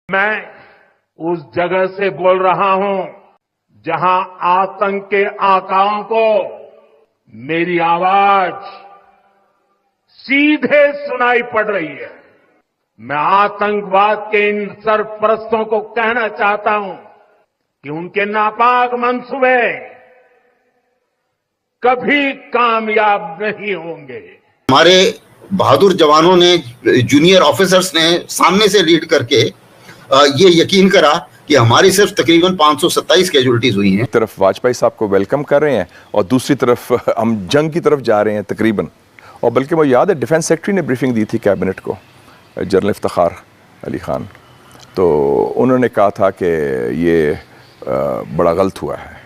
मैं उस जगह से बोल रहा हूं जहां आतंक के आकाओं को मेरी आवाज सीधे सुनाई पड़ रही है। मैं आतंकवाद के इन सरपरस्तों को कहना चाहता हूं कि उनके नापाक मंसूबे कभी कामयाब नहीं होंगे। हमारे बहादुर जवानों ने, जूनियर ऑफिसर्स ने सामने से लीड करके ये यकीन करा कि हमारी सिर्फ तकरीबन 527 कैजुअल्टीज हुई हैं। एक तरफ वाजपेयी साहब को वेलकम कर रहे हैं और दूसरी तरफ हम जंग की तरफ जा रहे हैं तकरीबन। और बल्कि मुझे याद है डिफेंस सेक्रेटरी ने ब्रीफिंग दी थी कैबिनेट को, जनरल इफ्तिखार अली खान, तो उन्होंने कहा था कि ये बड़ा गलत हुआ है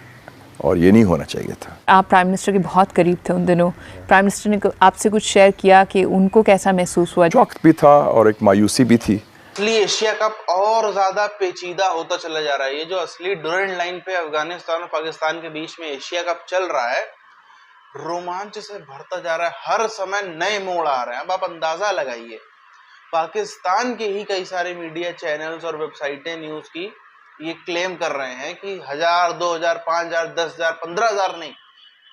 और ये नहीं होना चाहिए था। आप प्राइम मिनिस्टर के बहुत करीब थे उन दिनों। प्राइम मिनिस्टर ने आपसे कुछ शेयर किया कि उनको कैसा महसूस हुआ? शौक भी था और एक मायूसी भी थी। असली एशिया कप और ज्यादा पेचीदा होता चला जा रहा है। ये जो असली डोरेंट लाइन पे अफगानिस्तान और पाकिस्तान के बीच में एशिया कप चल रहा है, रोमांच से भरता जा रहा है। हर समय नए मोड़ आ रहे हैं। अब आप अंदाजा लगाइए, पाकिस्तान के ही कई सारे मीडिया चैनल्स और वेबसाइटें न्यूज की ये क्लेम कर रहे हैं कि 1000, 2000, 5000, 10,000, 15,000 नहीं,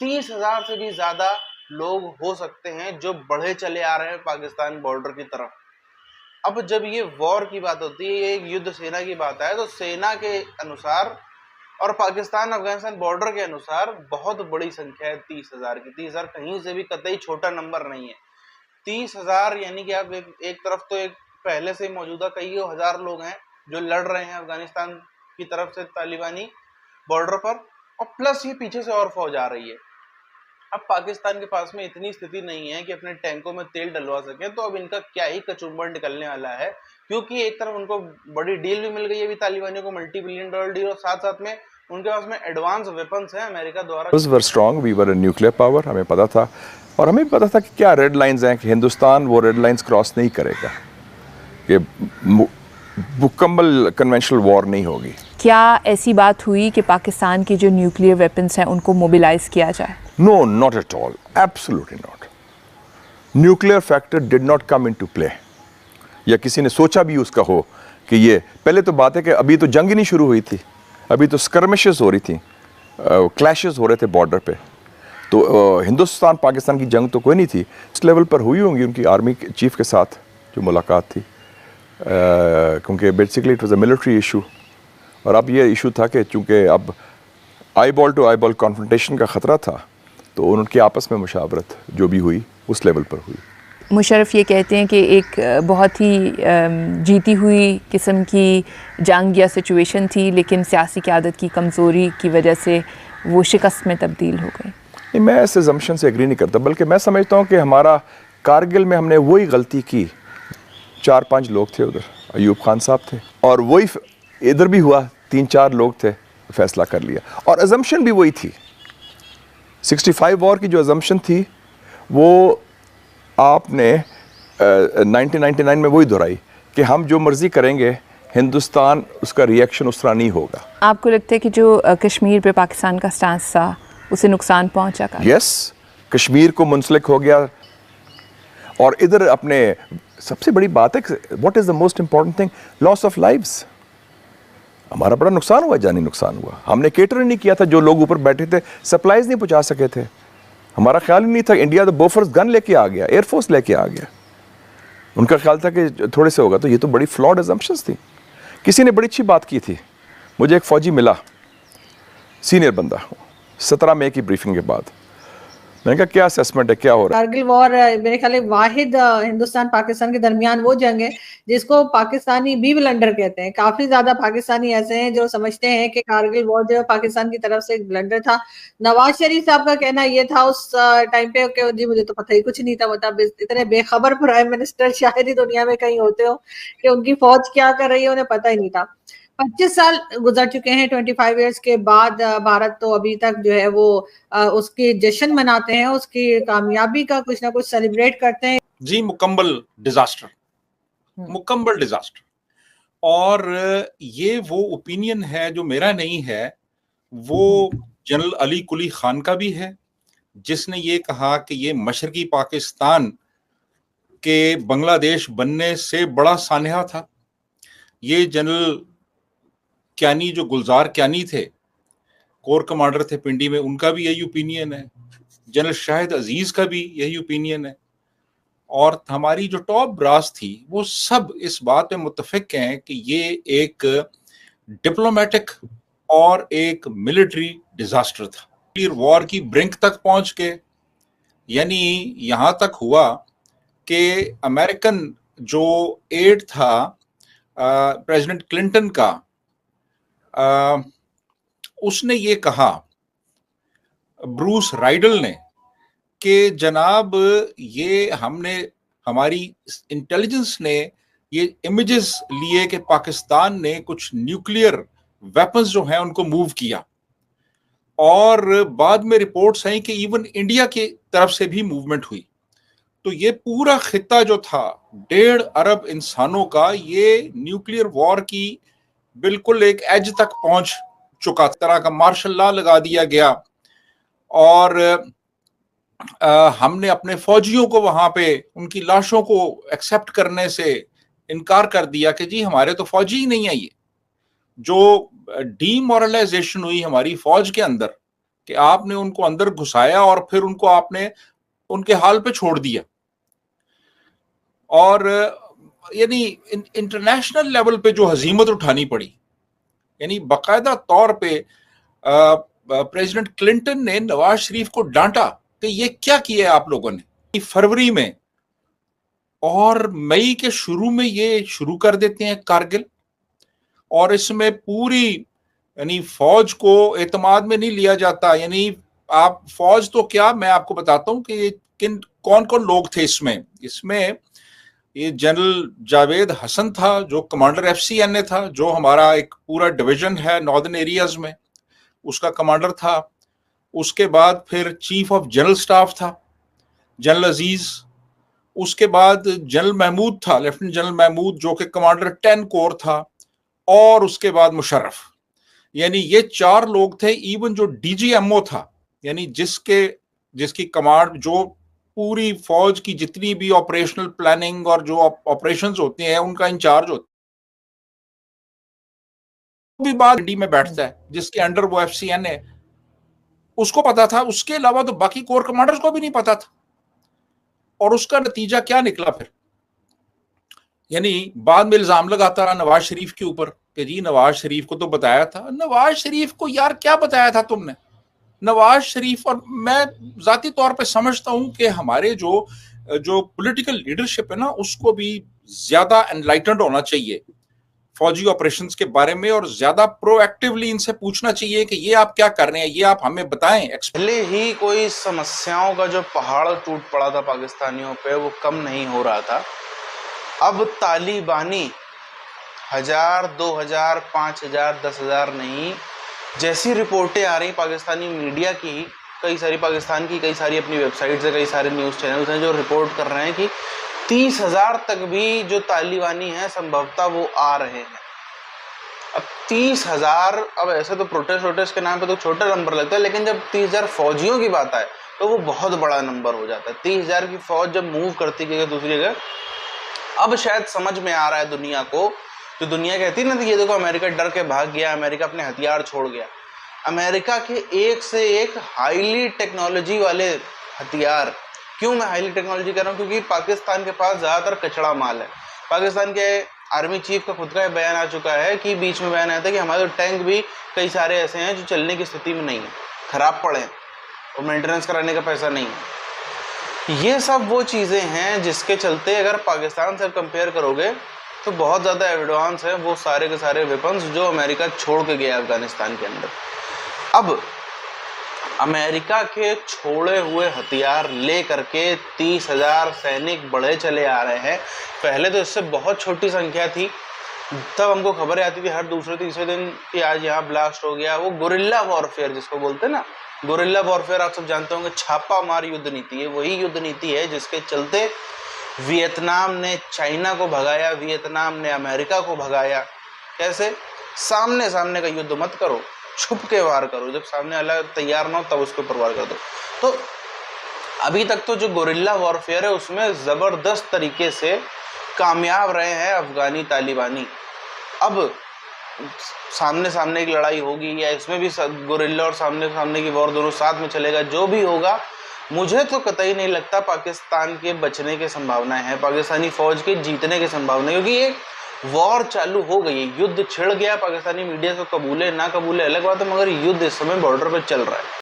30,000 से भी ज्यादा लोग हो सकते हैं जो बढ़े चले आ रहे हैं पाकिस्तान बॉर्डर की तरफ। अब जब ये वॉर की बात होती है, ये एक युद्ध सेना की बात है, तो सेना के अनुसार और पाकिस्तान अफगानिस्तान बॉर्डर के अनुसार बहुत बड़ी संख्या है 30,000 की। 30,000 कहीं से भी कतई छोटा नंबर नहीं है। 30,000 यानी कि आप एक तरफ तो एक पहले से मौजूदा कई हजार लोग हैं जो लड़ रहे हैं अफगानिस्तान की तरफ से तालिबानी बॉर्डर पर, और प्लस ये पीछे से और फौज आ रही है। अब पाकिस्तान के पास में इतनी स्थिति नहीं है कि अपने टैंकों में तेल डलवा सके, तो अब इनका क्या ही कचुम्बर निकलने वाला है, क्योंकि एक तरफ उनको बड़ी डील भी मिल गई है अभी तालिबानियों को, $multi-billion डील, और साथ साथ में उनके पास में एडवांस वेपन्स हैं अमेरिका द्वारा। We were strong, we were a nuclear power, हमें पता था, और हमें पता था कि क्या रेड लाइंस हैं, कि हिंदुस्तान वो रेड लाइंस क्रॉस नहीं करेगा, कि मुकम्मल कन्वेंशनल वॉर नहीं होगी। क्या ऐसी बात हुई कि पाकिस्तान के जो न्यूक्लियर वेपन्स हैं उनको मोबिलाइज किया जाए? No, not at all. Absolutely not. Nuclear factor did not come into play. या किसी ने सोचा भी उसका हो कि ये, पहले तो बात है कि अभी तो जंग ही नहीं शुरू हुई थी, अभी तो स्कर्मिशेस हो रही थी, क्लैशेस हो रहे थे बॉर्डर पे, तो हिंदुस्तान पाकिस्तान की जंग तो कोई नहीं थी। इस लेवल पर हुई होंगी उनकी आर्मी चीफ के साथ जो मुलाकात थी, क्योंकि basically it was a military issue, और अब ये इशू था कि चूँकि अब eyeball to eyeball confrontation का ख़तरा था, तो उनकी आपस में मुशावरत जो भी हुई उस लेवल पर हुई। मुशर्रफ ये कहते हैं कि एक बहुत ही जीती हुई किस्म की जंग या सिचुएशन थी, लेकिन सियासी क़यादत की कमज़ोरी की वजह से वो शिकस्त में तब्दील हो गई। नहीं, मैं इस अजम्पशन से एग्री नहीं करता, बल्कि मैं समझता हूँ कि हमारा कारगिल में हमने वही गलती की। 4-5 लोग थे उधर, अयूब खान साहब थे, और वही इधर भी हुआ, 3-4 लोग थे, फैसला कर लिया, और अजम्पशन भी वही थी। 65 वॉर की जो अजम्पशन थी वो आपने 1999 में वही दोहराई कि हम जो मर्जी करेंगे, हिंदुस्तान उसका रिएक्शन उस तरह नहीं होगा। आपको लगता है कि जो कश्मीर पे पाकिस्तान का स्टांस था उसे नुकसान पहुंचा? यस, कश्मीर को मुंसलिक हो गया, और इधर अपने सबसे बड़ी बात है, what is the most important thing, loss of lives. हमारा बड़ा नुकसान हुआ, जानी नुकसान हुआ। हमने केटर नहीं किया था, जो लोग ऊपर बैठे थे सप्लाईज नहीं पहुंचा सके थे। हमारा ख्याल ही नहीं था, इंडिया तो बोफर्स गन लेके आ गया, एयरफोर्स लेके आ गया, उनका ख्याल था कि थोड़े से होगा। तो ये तो बड़ी फ्लॉड अजम्पशंस थी। किसी ने बड़ी अच्छी बात की थी, मुझे एक फ़ौजी मिला, सीनियर बंदा, 17 मई की ब्रीफिंग के बाद, मैंने कहा क्या असेसमेंट है, क्या हो रहा है? कारगिल वॉर मेरे ख्याल में वाहिद हिंदुस्तान पाकिस्तान के दरमियान वो जंग है जिसको पाकिस्तानी भी ब्लंडर कहते हैं। काफी ज्यादा पाकिस्तानी ऐसे हैं जो समझते हैं कि कारगिल वॉर जो पाकिस्तान की तरफ से एक ब्लंडर था। नवाज शरीफ साहब का कहना ये था उस टाइम पे कि जी मुझे तो पता ही कुछ नहीं था, मतलब इतने बेखबर प्राइम मिनिस्टर शायद ही दुनिया में कहीं होते हो कि उनकी फौज क्या कर रही है उन्हें पता ही नहीं था। 25 साल गुजर चुके हैं, 25 इयर्स के बाद भारत तो अभी तक जो है वो उसकी जश्न मनाते हैं, उसकी कामयाबी का कुछ ना कुछ सेलिब्रेट करते हैं। जी, मुकम्मल डिजास्टर, मुकम्मल डिजास्टर। और ये वो ओपिनियन है जो मेरा नहीं है, वो जनरल अली कुली खान का भी है, जिसने ये कहा कि ये मशरकी पाकिस्तान के बांग्लादेश बनने से बड़ा सानहा था। ये जनरल क्यानी, जो गुलजार क्यानी थे, कोर कमांडर थे पिंडी में, उनका भी यही ओपिनियन है। जनरल शाहिद अजीज का भी यही ओपिनियन है। और हमारी जो टॉप ब्रास थी वो सब इस बात पे मुत्तफिक हैं कि ये एक डिप्लोमेटिक और एक मिलिट्री डिजास्टर था। वॉर की ब्रिंक तक पहुंच के, यानी यहां तक हुआ कि अमेरिकन जो एड था प्रेसिडेंट क्लिंटन का, उसने ये कहा, ब्रूस राइडल ने, कि जनाब ये हमारी इंटेलिजेंस ने ये इमेजेस लिए कि पाकिस्तान ने कुछ न्यूक्लियर वेपन्स जो हैं उनको मूव किया, और बाद में रिपोर्ट्स हैं कि इवन इंडिया की तरफ से भी मूवमेंट हुई। तो ये पूरा खित्ता जो था 1.5 अरब इंसानों का, ये न्यूक्लियर वॉर की बिल्कुल एक एज तक पहुंच चुका। तरह का मार्शल लॉ लगा दिया गया, और हमने अपने फौजियों को वहां पे उनकी लाशों को एक्सेप्ट करने से इनकार कर दिया कि जी हमारे तो फौजी ही नहीं है। ये जो डीमोरलाइजेशन हुई हमारी फौज के अंदर, कि आपने उनको अंदर घुसाया और फिर उनको आपने उनके हाल पे छोड़ दिया। और यानी इंटरनेशनल लेवल पे जो हजीमत उठानी पड़ी, यानी बाकायदा तौर पे प्रेसिडेंट क्लिंटन ने नवाज शरीफ को डांटा कि ये क्या किया आप लोगों ने। फरवरी में और मई के शुरू में ये शुरू कर देते हैं कारगिल, और इसमें पूरी यानी फौज को एतमाद में नहीं लिया जाता। यानी आप फौज तो क्या, मैं आपको बताता हूं कि कौन कौन लोग थे इसमें ये जनरल जावेद हसन था जो कमांडर FCNA था, जो हमारा एक पूरा डिवीजन है नॉर्दर्न एरियाज में, उसका कमांडर था। उसके बाद फिर चीफ ऑफ जनरल स्टाफ था जनरल अजीज। उसके बाद जनरल महमूद था, लेफ्टिनेंट जनरल महमूद, जो कि कमांडर 10 कोर था। और उसके बाद मुशर्रफ। यानी ये 4 लोग थे। इवन जो DGMO था, यानी जिसकी कमांड, जो पूरी फौज की जितनी भी ऑपरेशनल प्लानिंग और जो ऑपरेशंस होते हैं उनका इंचार्ज होता भी बाद में बैठता है, जिसके अंडर वो FCNA, उसको पता था। उसके अलावा तो बाकी कोर कमांडर्स को भी नहीं पता था। और उसका नतीजा क्या निकला फिर, यानी बाद में इल्जाम लगाता रहा नवाज शरीफ के ऊपर कि जी नवाज शरीफ को तो बताया था। नवाज शरीफ को यार क्या बताया था तुमने? नवाज शरीफ, और मैं जाती तौर पे समझता हूं कि हमारे जो पॉलिटिकल लीडरशिप है ना, उसको भी ज्यादा एनलाइटेंड होना चाहिए फौजी ऑपरेशंस के बारे में, और ज्यादा प्रोएक्टिवली इनसे पूछना चाहिए कि ये आप क्या कर रहे हैं, ये आप हमें बताएं। पहले ही कोई समस्याओं का जो पहाड़ टूट पड़ा था पाकिस्तानियों पे, वो कम नहीं हो रहा था। अब तालिबानी 1000, 2000, 5000, 10,000 नहीं, जैसी रिपोर्टें आ रही पाकिस्तानी मीडिया की, कई सारी पाकिस्तान की कई सारी अपनी वेबसाइट्स है, कई सारे न्यूज़ चैनल्स हैं जो रिपोर्ट कर रहे हैं कि 30,000 तक भी जो तालिबानी हैं संभवतः वो आ रहे हैं। अब 30,000, अब ऐसे तो प्रोटेस्ट के नाम पे तो छोटा नंबर लगता है, लेकिन जब 30,000 फौजियों की बात आए तो वो बहुत बड़ा नंबर हो जाता है। 30,000 की फौज जब मूव करती है दूसरी जगह, अब शायद समझ में आ रहा है दुनिया को, जो दुनिया कहती है ना, ये देखो अमेरिका डर के भाग गया, अमेरिका अपने हथियार छोड़ गया। अमेरिका के एक से एक हाईली टेक्नोलॉजी वाले हथियार। क्यों मैं हाईली टेक्नोलॉजी कह रहा हूँ? क्योंकि पाकिस्तान के पास ज़्यादातर कचड़ा माल है। पाकिस्तान के आर्मी चीफ का खुद का बयान आ चुका है कि बीच में बयान आया था कि हमारे टैंक भी कई सारे ऐसे हैं जो चलने की स्थिति में नहीं है, खराब पड़े हैं और मेंटेनेंस कराने का पैसा नहीं है। ये सब वो चीज़ें हैं जिसके चलते अगर पाकिस्तान से कंपेयर करोगे तो बहुत ज़्यादा एडवांस है वो सारे के सारे वेपन्स जो अमेरिका छोड़ के गया अफगानिस्तान के अंदर। अब अमेरिका के छोड़े हुए हथियार ले करके 30,000 सैनिक बढ़े चले आ रहे हैं। पहले तो इससे बहुत छोटी संख्या थी, तब हमको खबरें आती थी हर दूसरे तीसरे दिन कि आज यहाँ ब्लास्ट हो गया। वो गुरिल्ला वॉरफेयर जिसको बोलते हैं ना, गुरिल्ला वॉरफेयर आप सब जानते होंगे, छापा मार युद्ध नीति है। वही युद्ध नीति है जिसके चलते वियतनाम ने चाइना को भगाया, वियतनाम ने अमेरिका को भगाया। कैसे? सामने सामने का युद्ध मत करो, छुप के वार करो, जब सामने वाला तैयार ना हो तब उसके ऊपर वार कर दो। तो अभी तक तो जो गुरिल्ला वॉरफेयर है उसमें ज़बरदस्त तरीके से कामयाब रहे हैं अफगानी तालिबानी। अब सामने सामने की लड़ाई होगी या इसमें भी गुरिल्ला और सामने सामने की वॉर दोनों साथ में चलेगा, जो भी होगा, मुझे तो कतई नहीं लगता पाकिस्तान के बचने की संभावनाएं हैं, पाकिस्तानी फौज के जीतने की संभावना, क्योंकि ये वॉर चालू हो गई, युद्ध छिड़ गया। पाकिस्तानी मीडिया को कबूले ना कबूले अलग बात है, मगर युद्ध इस समय बॉर्डर पर चल रहा है।